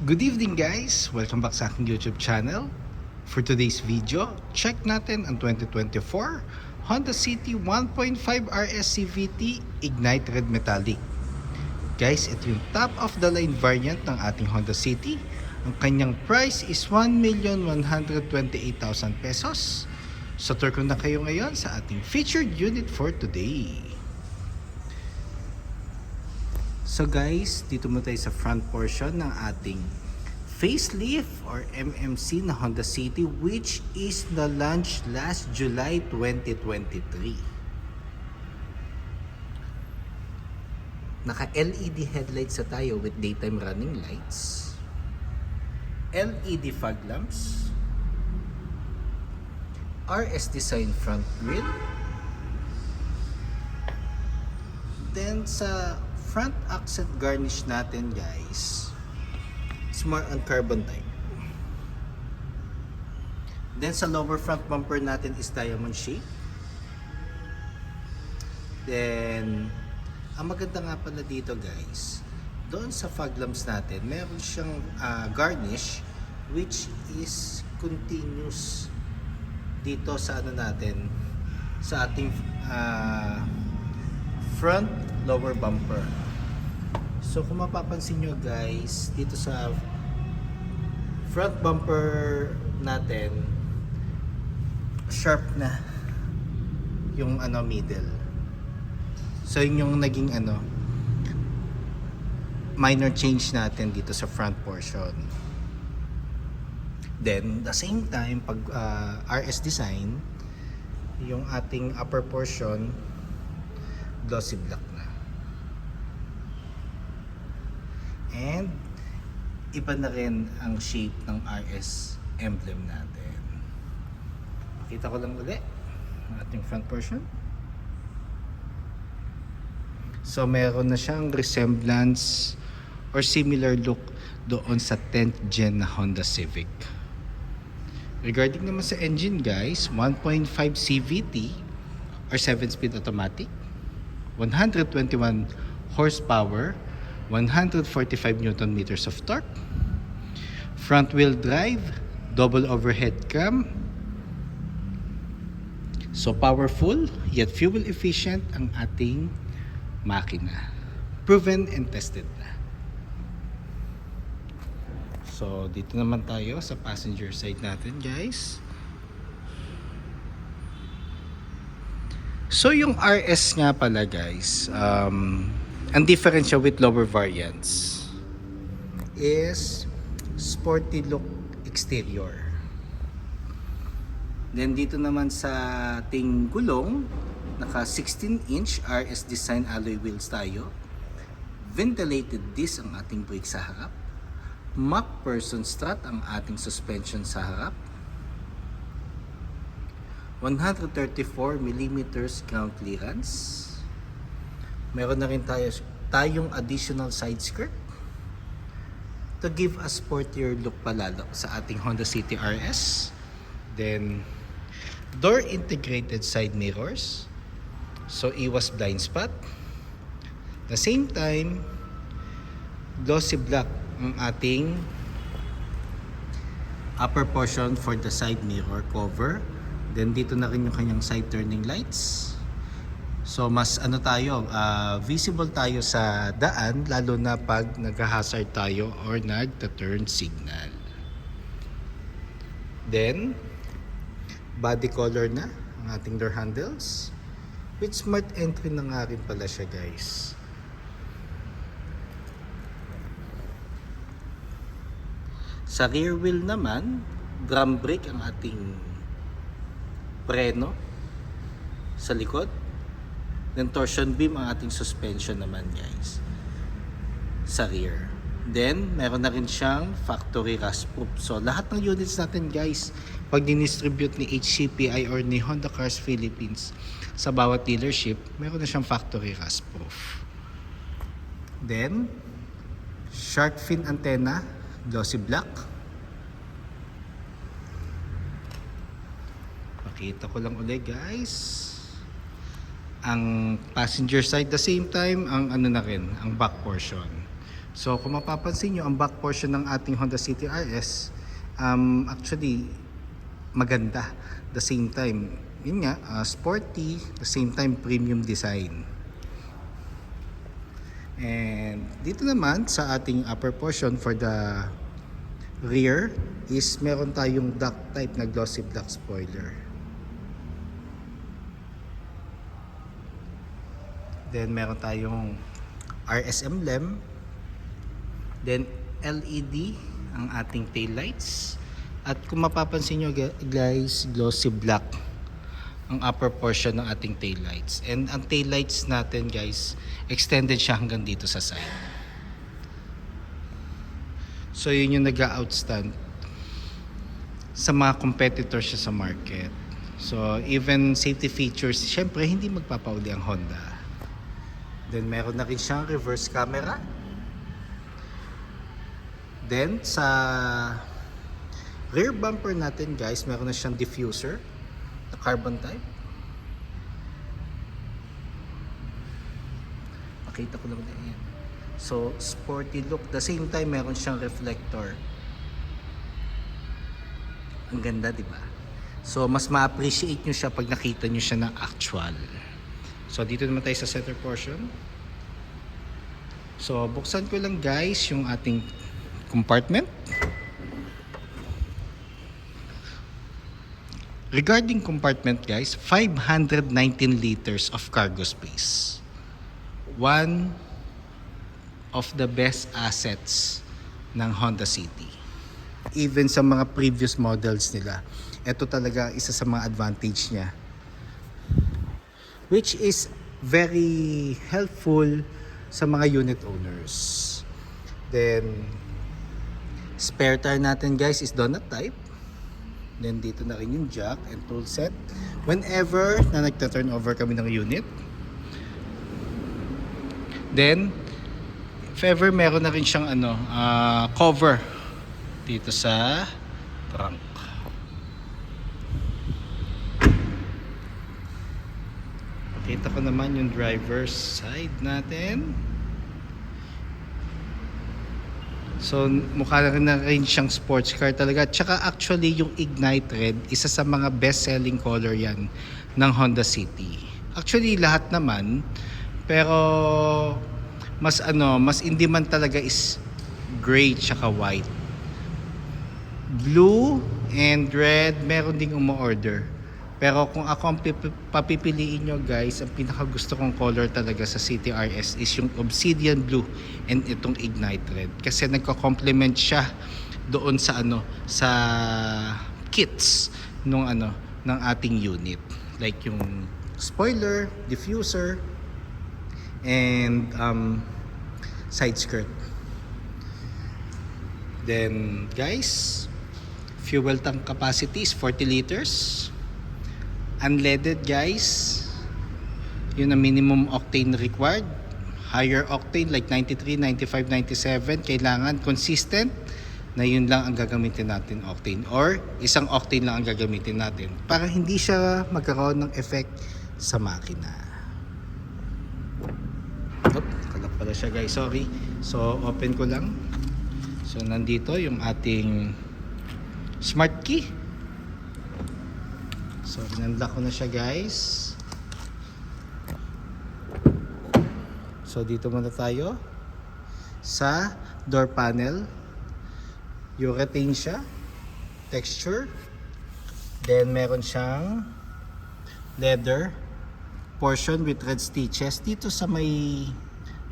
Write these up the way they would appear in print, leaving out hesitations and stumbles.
Good evening guys! Welcome back sa aking YouTube channel. For today's video, check natin ang 2024 Honda City 1.5 RS CVT Ignite Red Metallic. Guys, ito yung top of the line variant ng ating Honda City. Ang kanyang price is 1,128,000 pesos. So tour ko na kayo ngayon sa ating featured unit for today. So guys, dito mo tayo sa front portion ng ating facelift or MMC na Honda City, which is na launch last July 2023. Naka LED headlights sa tayo with daytime running lights, LED fog lamps, RS design front grille. Then sa front accent garnish natin guys, it's more on carbon type. Then sa lower front bumper natin is diamond shape. Then ang maganda nga pala dito guys, doon sa fog lamps natin meron siyang garnish which is continuous dito sa ano natin, sa ating front lower bumper. So kung mapapansin nyo guys, dito sa front bumper natin, sharp na yung middle. So yun yung naging minor change natin dito sa front portion. Then the same time, pag RS design, yung ating upper portion glossy black na. And iba na rin ang shape ng RS emblem natin. Pakita ko lang ulit ang ating front portion. So meron na siyang resemblance or similar look doon sa 10th gen na Honda Civic. Regarding naman sa engine guys, 1.5 CVT or 7-speed automatic, 121 horsepower, 145 Newton meters of torque, front wheel drive, double overhead cam. So powerful yet fuel efficient ang ating makina, proven and tested na. So dito naman tayo sa passenger side natin guys. So yung RS nga pala guys, ang difference siya with lower variants is sporty look exterior. Then dito naman sa ating gulong, naka 16-inch RS design alloy wheels tayo. Ventilated disc ang ating brake sa harap. MacPherson strut ang ating suspension sa harap. 134mm ground clearance. Meron na rin tayong additional side skirt to give a sportier look palalo sa ating Honda City RS. Then door integrated side mirrors, so iwas blind spot. The same time, glossy black ang ating upper portion for the side mirror cover. Then dito na rin yung kanyang side turning lights. So mas visible tayo sa daan, lalo na pag nag-hazard tayo or nagta-turn signal. Then body color na ang ating door handles with smart entry na nga rin pala siya guys. Sa rear wheel naman, drum brake ang ating preno sa likod. Then torsion beam ang ating suspension naman guys sa rear. Then meron na rin siyang factory rust proof. So lahat ng units natin guys, pag dinistribute ni HCPI or ni Honda Cars Philippines sa bawat dealership, meron na siyang factory rust proof. Then shark fin antenna, glossy black. Pakita ko lang ulit guys ang passenger side, the same time ang ang back portion. So kung mapapansin nyo, ang back portion ng ating Honda City RS, actually maganda. The same time, yun nga, sporty, the same time premium design. And dito naman sa ating upper portion for the rear is meron tayong duck type na glossy black spoiler. Then meron tayong RS emblem. Then LED ang ating tail lights. At kung mapapansin nyo guys, glossy black ang upper portion ng ating tail lights. And ang tail lights natin guys, extended siya hanggang dito sa side. So yun yung nag-outstand sa mga competitors siya sa market. So even safety features, syempre hindi magpapauli ang Honda. Then meron na rin siyang reverse camera. Then sa rear bumper natin guys, meron na siyang diffuser na carbon type. Makita ko lang din yan. So sporty look, the same time meron siyang reflector. Ang ganda, di ba? So mas ma-appreciate nyo siya pag nakita nyo siya ng actual. So dito naman tayo sa center portion. So buksan ko lang guys yung ating compartment. Regarding compartment guys, 519 liters of cargo space. One of the best assets ng Honda City. Even sa mga previous models nila, ito talaga isa sa mga advantage niya. Which is very helpful sa mga unit owners. Then spare tire natin guys is donut type. Then dito na rin yung jack and tool set. Whenever na nagta-turn over kami ng unit. Then if ever meron na rin siyang cover dito sa trunk. Kita ko naman yung driver's side natin. So mukha na rin siyang sports car talaga. Tsaka actually yung Ignite Red, isa sa mga best selling color yan ng Honda City. Actually lahat naman, pero mas in demand talaga is gray tsaka white. Blue and red meron ding umu-order. Pero kung ako ang papipiliin nyo guys, ang pinaka gusto kong color talaga sa City RS is yung Obsidian Blue and itong Ignite Red. Kasi nagko-complement siya doon sa sa kits ng ating unit. Like yung spoiler, diffuser, and side skirt. Then guys, fuel tank capacity is 40 liters. Unleaded guys, yun ang minimum octane required. Higher octane like 93, 95, 97, kailangan consistent na yun lang ang gagamitin natin octane, or isang octane lang ang gagamitin natin para hindi siya magkaroon ng effect sa makina. Kalap pala siya guys, sorry. So open ko lang. So nandito yung ating smart key. So, in-unlock ko na siya guys. So, dito muna tayo sa door panel. Urethane siya. Texture. Then, meron siyang leather portion with red stitches. Dito sa may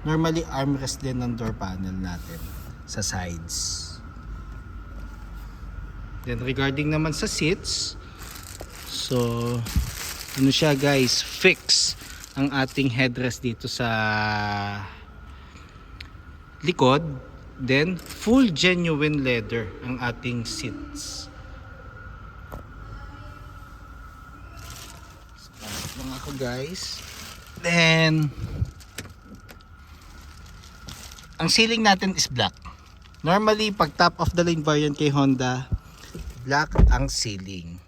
normally armrest din ng door panel natin sa sides. Then, regarding naman sa seats, so, siya guys, fix ang ating headrest dito sa likod. Then, full genuine leather ang ating seats. So, lang ako guys. Then, ang ceiling natin is black. Normally, pag top of the line variant kay Honda, black ang ceiling.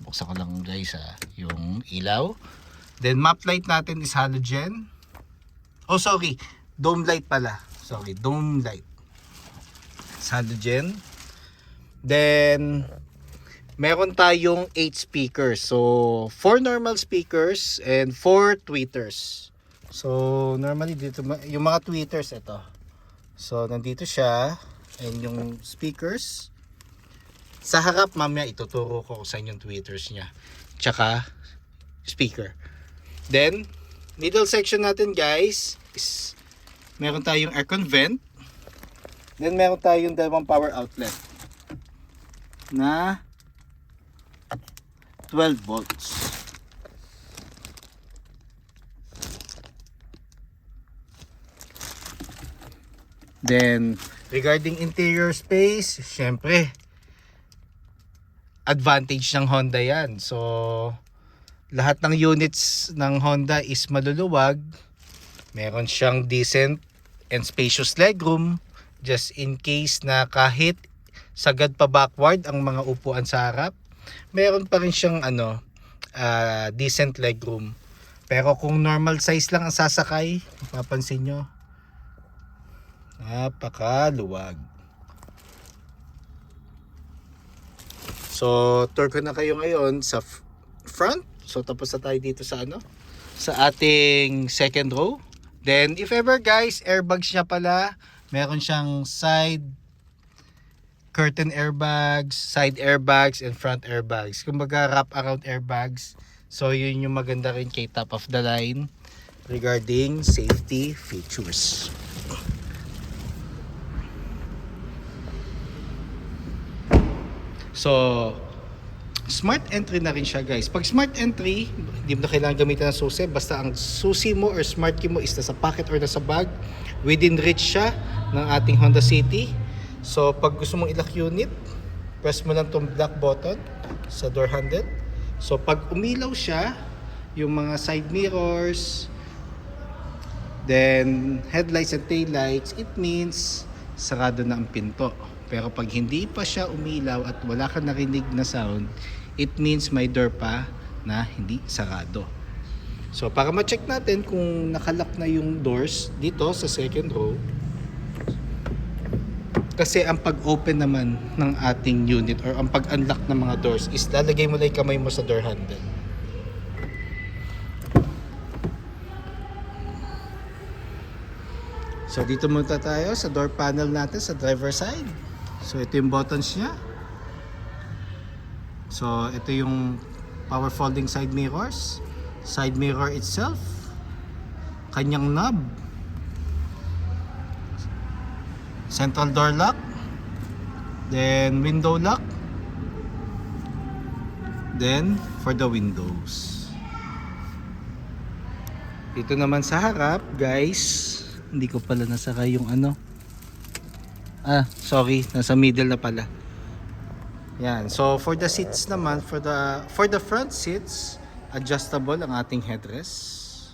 Buksan ko lang guys yung ilaw. Then map light natin is halogen. Oh sorry, dome light pala. dome light. Halogen. Then meron tayong 8 speakers. So 4 normal speakers and 4 tweeters. So normally dito yung mga tweeters ito. So nandito siya, and yung speakers sa harap mamaya ituturo ko sa inyong tweeters niya. Tsaka speaker. Then middle section natin guys is meron tayong aircon vent. Then meron tayong dalawang power outlet na 12 volts. Then regarding interior space, syempre advantage ng Honda yan. So lahat ng units ng Honda is maluluwag. Meron siyang decent and spacious legroom, just in case na kahit sagad pa backward ang mga upuan sa harap, meron pa rin siyang decent legroom. Pero kung normal size lang ang sasakay, mapapansin nyo, napakaluwag. So tour ko na kayo ngayon sa front. So tapos na tayo dito sa sa ating second row. Then if ever guys, airbags niya pala, meron siyang side curtain airbags, side airbags, and front airbags. Kumbaga wrap around airbags. So yun yung maganda rin kay top of the line regarding safety features. So smart entry na rin siya guys. Pag smart entry, hindi mo na kailangan gamitin ng susi. Basta ang susi mo or smart key mo is nasa pocket or nasa bag. Within reach siya ng ating Honda City. So pag gusto mong i-lock unit, press mo lang tong black button sa door handle. So pag umilaw siya, yung mga side mirrors, then headlights and taillights, it means sarado na ang pinto. Pero pag hindi pa siya umilaw at wala ka narinig na sound, it means may door pa na hindi sarado. So para ma-check natin kung nakalock na yung doors dito sa second row, kasi ang pag-open naman ng ating unit or ang pag-unlock ng mga doors is lalagay mo lang yung kamay mo sa door handle. So dito muna tayo sa door panel natin sa driver side. So ito yung buttons niya. So ito yung power folding side mirrors, side mirror itself, kanyang knob, central door lock, then window lock, then for the windows. Dito naman sa harap guys, hindi ko pala nasakay yung sorry, nasa middle na pala. Yan. So for the seats naman, for the front seats, adjustable ang ating headrest.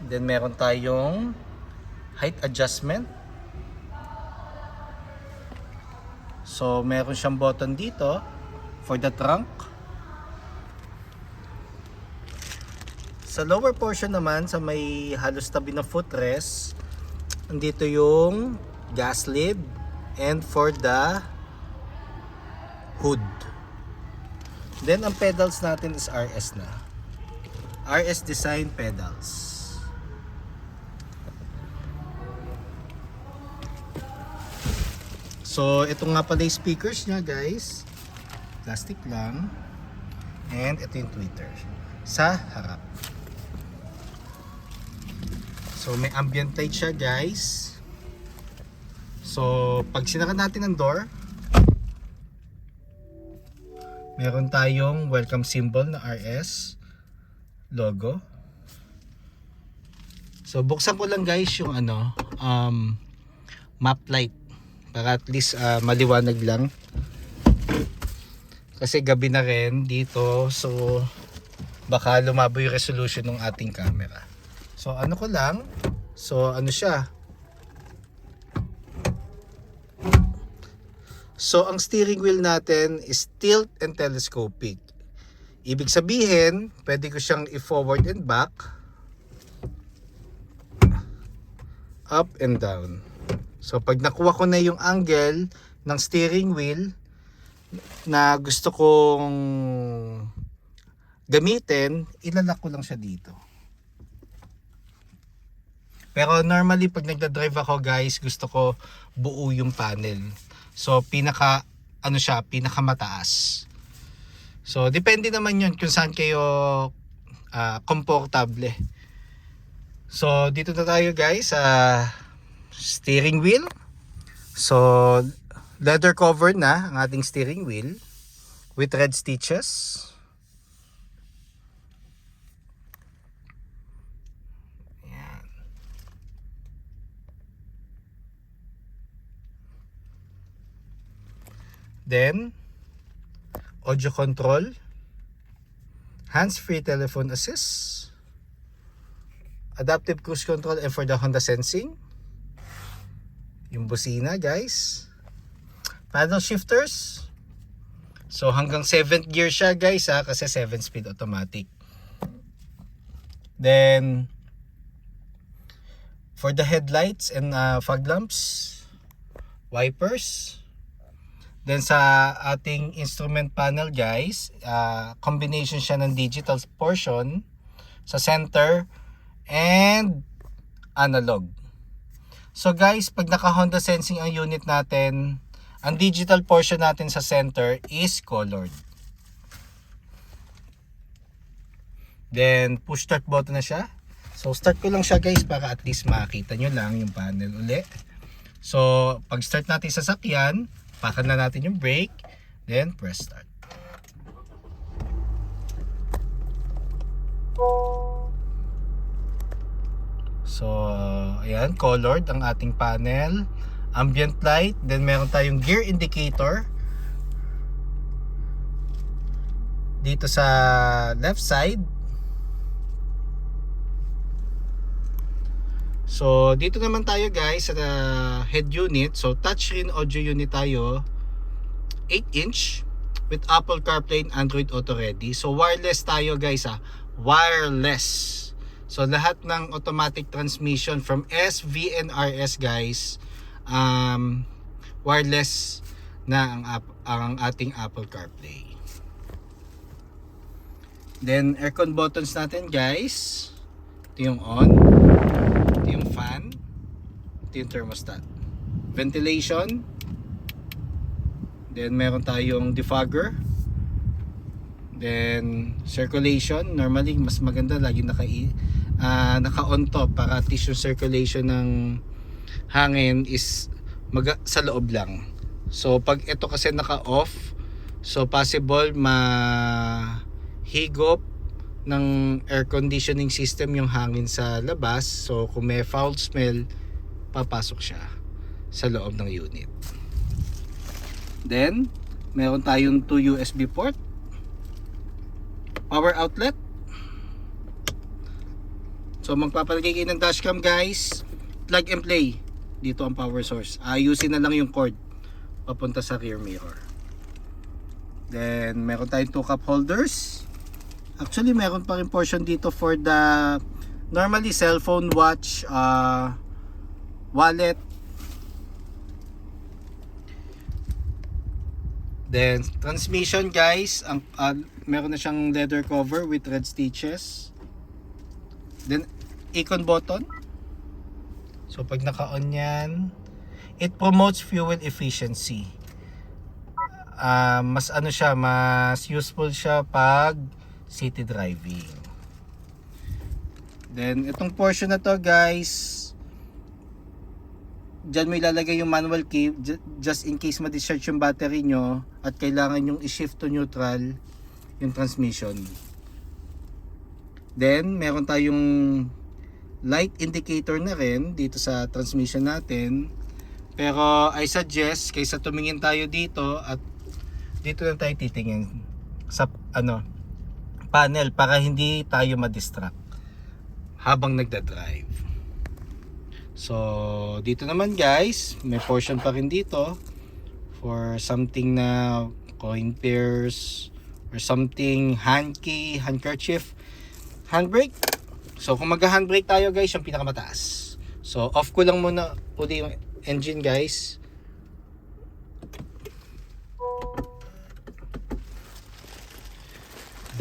Then meron tayong height adjustment. So meron siyang button dito for the trunk. Sa lower portion naman, sa may halos tabi na footrest, andito yung gas lid and for the hood. Then ang pedals natin is RS na. RS design pedals. So ito nga pala yung speakers niya guys. Plastic lang. And ito yung tweeter sa harap. So may ambient light siya guys. So pag sinara natin ang door, meron tayong welcome symbol na RS logo. So buksan ko lang guys yung map light para at least maliwanag lang. Kasi gabi na rin dito, so baka lumabo yung resolution ng ating camera. So ano ko lang, so ano siya. So ang steering wheel natin is tilt and telescopic. Ibig sabihin, pwede ko siyang i-forward and back. up and down. So pag nakuha ko na yung angle ng steering wheel na gusto kong gamitin, ilalak ko lang siya dito. Pero normally pag nagda-drive ako guys, gusto ko buo yung panel. So pinakamataas. So depende naman yun kung saan kayo komportable. So dito na tayo guys sa steering wheel. So leather cover na ang ating steering wheel with red stitches. Ayan. Then audio control, hands-free telephone assist, adaptive cruise control, and for the Honda Sensing, yung busina guys, paddle shifters. So hanggang 7th gear siya guys kasi 7-speed automatic. Then for the headlights and fog lamps, wipers. Then sa ating instrument panel guys, combination siya ng digital portion sa center and analog. So guys, pag naka Honda Sensing ang unit natin, ang digital portion natin sa center is colored. Then push start button na siya. So start ko lang siya guys para at least makita nyo lang yung panel uli. So pag start natin sa sasakyan, pakan na natin yung brake, then press start. So ayan, colored ang ating panel, ambient light, then meron tayong gear indicator dito sa left side. So dito naman tayo guys sa head unit. So touchscreen audio unit tayo, 8-inch with Apple CarPlay and Android Auto Ready. So wireless tayo guys wireless. So lahat ng automatic transmission from S, V, and RS guys, wireless na ang ating Apple CarPlay. Then aircon buttons natin guys, ito yung on, ito yung fan, ito yung thermostat, ventilation, then meron tayong defogger, then circulation. Normally mas maganda lagi naka-on top para at least yung circulation ng hangin is sa loob lang. So pag ito kasi naka-off, so possible mahigop ng air conditioning system yung hangin sa labas. So kung may foul smell, papasok siya sa loob ng unit. Then meron tayong 2 USB port, power outlet. So magpapalagay kayo ng dashcam guys, plug and play. Dito ang power source. Ayusin na lang yung cord papunta sa rear mirror. Then meron tayong 2 cup holders. Actually meron pa rin portion dito for the normally cellphone, watch, wallet. Then transmission guys, meron na siyang leather cover with red stitches. Then icon button. So pag naka-on yan, it promotes fuel efficiency. Mas useful siya pag city driving. Then itong portion na to guys, dyan mo ilalagay yung manual key just in case ma-discharge yung battery nyo at kailangan yung i-shift to neutral yung transmission. Then meron tayong light indicator na rin dito sa transmission natin. Pero I suggest kaysa tumingin tayo dito at dito na tayo titingin sa panel para hindi tayo ma-distract habang nagda-drive. So dito naman guys, may portion pa rin dito for something na coin pairs or something, hand key, handkerchief, handbrake. So kung mag-handbrake tayo guys, yung pinakamataas. So off ko lang muna uli yung engine guys.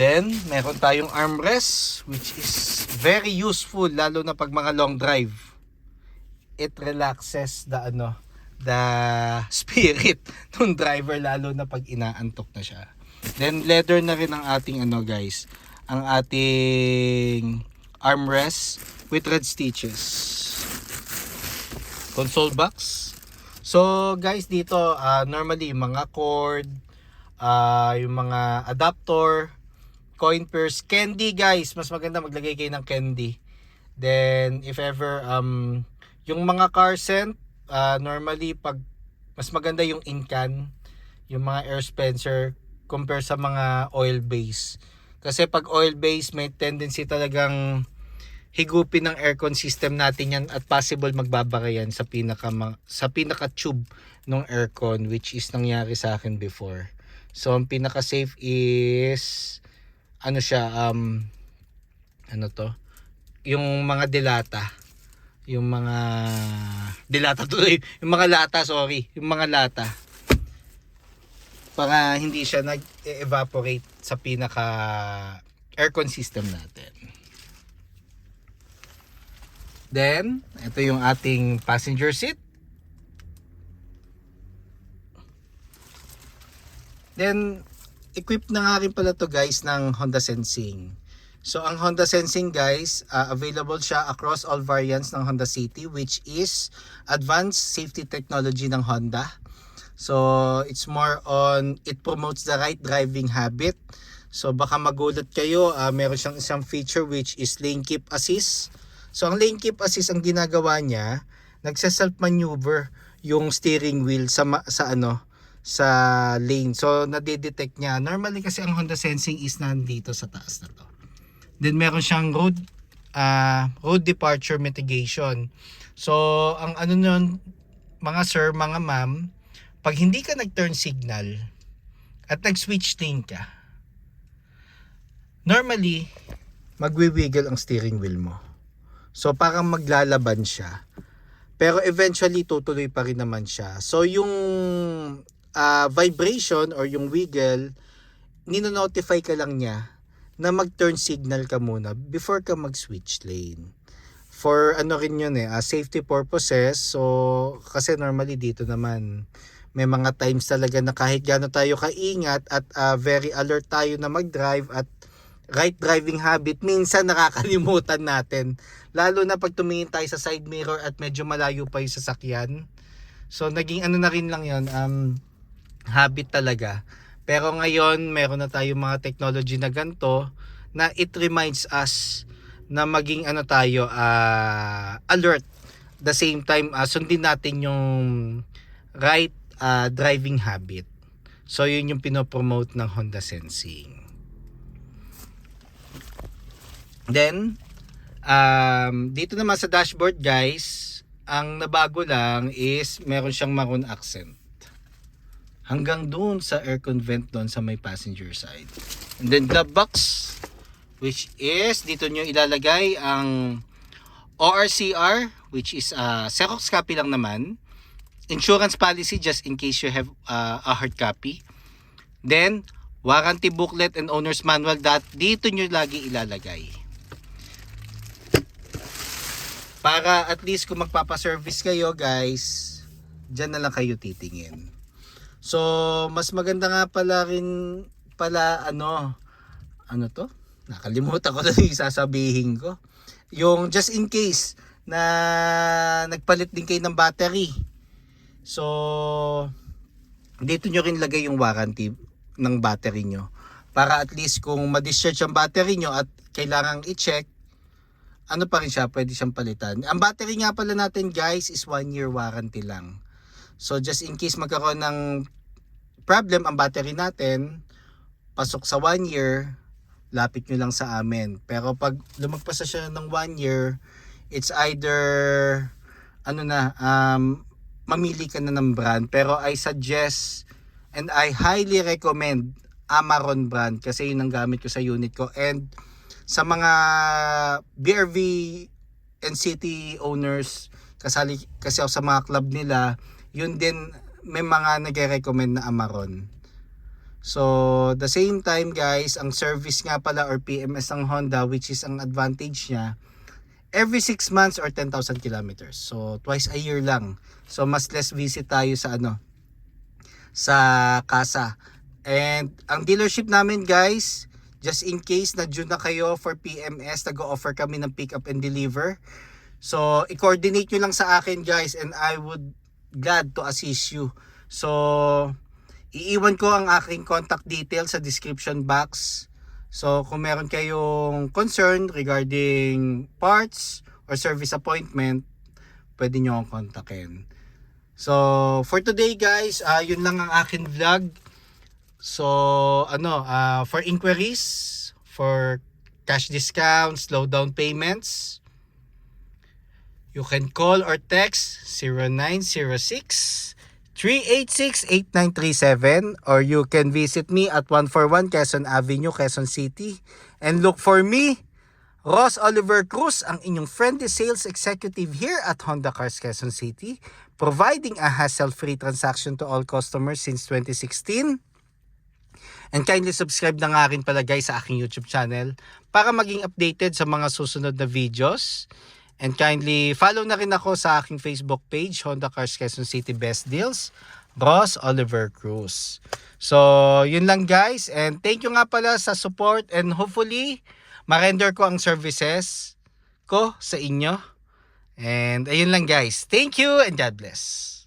Then meron tayong armrest which is very useful lalo na pag mga long drive. It relaxes the spirit ng driver lalo na pag inaantok na siya. Then leather na rin ang ating guys, ang ating armrest with red stitches. Console box. So guys dito normally mga cord, yung mga adapter, coin purse, candy guys, mas maganda maglagay kayo ng candy. Then if ever yung mga car scent, normally pag mas maganda yung in-can, yung mga air dispenser compare sa mga oil base. Kasi pag oil base may tendency talagang higupin ng aircon system natin yan at possible magbabara yan sa pinaka tube ng aircon, which is nangyari sa akin before. So ang pinaka safe is yung mga yung mga lata para hindi siya nag-evaporate sa pinaka aircon system natin. Then ito yung ating passenger seat. Then equipped na nga rin pala to guys ng Honda Sensing. So ang Honda Sensing guys, available siya across all variants ng Honda City, which is advanced safety technology ng Honda. So it's more on, it promotes the right driving habit. So baka magulat kayo, meron siyang isang feature which is lane keep assist. So ang lane keep assist, ang ginagawa niya, nagse-self maneuver yung steering wheel sa lane. So nadidetect niya. Normally kasi ang Honda Sensing is nandito sa taas na to. Then meron siyang road departure mitigation. So ang nun, mga sir, mga ma'am, pag hindi ka nag-turn signal at nag-switch lane ka, normally magwi-wiggle ang steering wheel mo. So parang maglalaban siya. Pero eventually tutuloy pa rin naman siya. So yung vibration or yung wiggle, nino-notify ka lang niya na mag-turn signal ka muna before ka mag-switch lane. For rin yun safety purposes. So kasi normally dito naman may mga times talaga na kahit gaano tayo kaingat at very alert tayo na mag-drive at right driving habit, minsan nakakalimutan natin. Lalo na pag tumingin tayo sa side mirror at medyo malayo pa yung sasakyan. So naging na rin lang yun, habit talaga. Pero ngayon meron na tayong mga technology na ganito na it reminds us na maging alert. The same time sundin natin yung right driving habit. So yun yung pinopromote ng Honda Sensing. Then dito naman sa dashboard guys, ang nabago lang is meron siyang maroon accent hanggang doon sa aircon vent doon sa may passenger side. And then glove box, which is dito nyo ilalagay ang ORCR, which is Xerox copy lang naman, insurance policy just in case you have a hard copy, then warranty booklet and owner's manual, that dito nyo lagi ilalagay para at least kung magpapaservice kayo guys, dyan na lang kayo titingin. So mas maganda nga pala nakalimutan ko na yung sasabihin ko, yung just in case na nagpalit din kayo ng battery. So dito nyo rin lagay yung warranty ng battery nyo para at least kung ma-discharge ang battery nyo at kailangang i-check, pa rin siya, pwede siyang palitan. Ang battery nga pala natin guys is 1 year warranty lang. So just in case magkaroon ng problem ang battery natin, pasok sa 1 year, lapit nyo lang sa amin. Pero pag lumagpas na siya ng 1 year, it's either mamili ka na ng brand. Pero I suggest and I highly recommend Amaron brand kasi yun ang gamit ko sa unit ko. And sa mga BRV and city owners, kasali kasi ako sa mga club nila, yun din may mga nagre-recommend na Amarron. So the same time guys, ang service nga pala or PMS ng Honda, which is ang advantage niya, every 6 months or 10,000 kilometers. So twice a year lang. So mas less visit tayo sa sa kasa. And ang dealership namin guys, just in case na due na kayo for PMS, nag-offer kami ng pick up and deliver. So i-coordinate nyo lang sa akin guys, and I would glad to assist you. So iiwan ko ang aking contact details sa description box. So kung meron kayong concern regarding parts or service appointment, pwede nyo akong kontakin. So for today guys, yun lang ang akin vlog. So for inquiries, for cash discounts, low down payments, you can call or text 0906-386-8937, or you can visit me at 141 Quezon Avenue, Quezon City, and look for me, Ross Oliver Cruz, ang inyong friendly sales executive here at Honda Cars Quezon City, providing a hassle-free transaction to all customers since 2016. And kindly subscribe na nga rin pala guys sa aking YouTube channel para maging updated sa mga susunod na videos. And kindly follow na rin ako sa aking Facebook page, Honda Cars Quezon City Best Deals, Ross Oliver Cruz. So, yun lang guys. And thank you nga pala sa support, and hopefully, ma-render ko ang services ko sa inyo. And ayun lang guys. Thank you and God bless.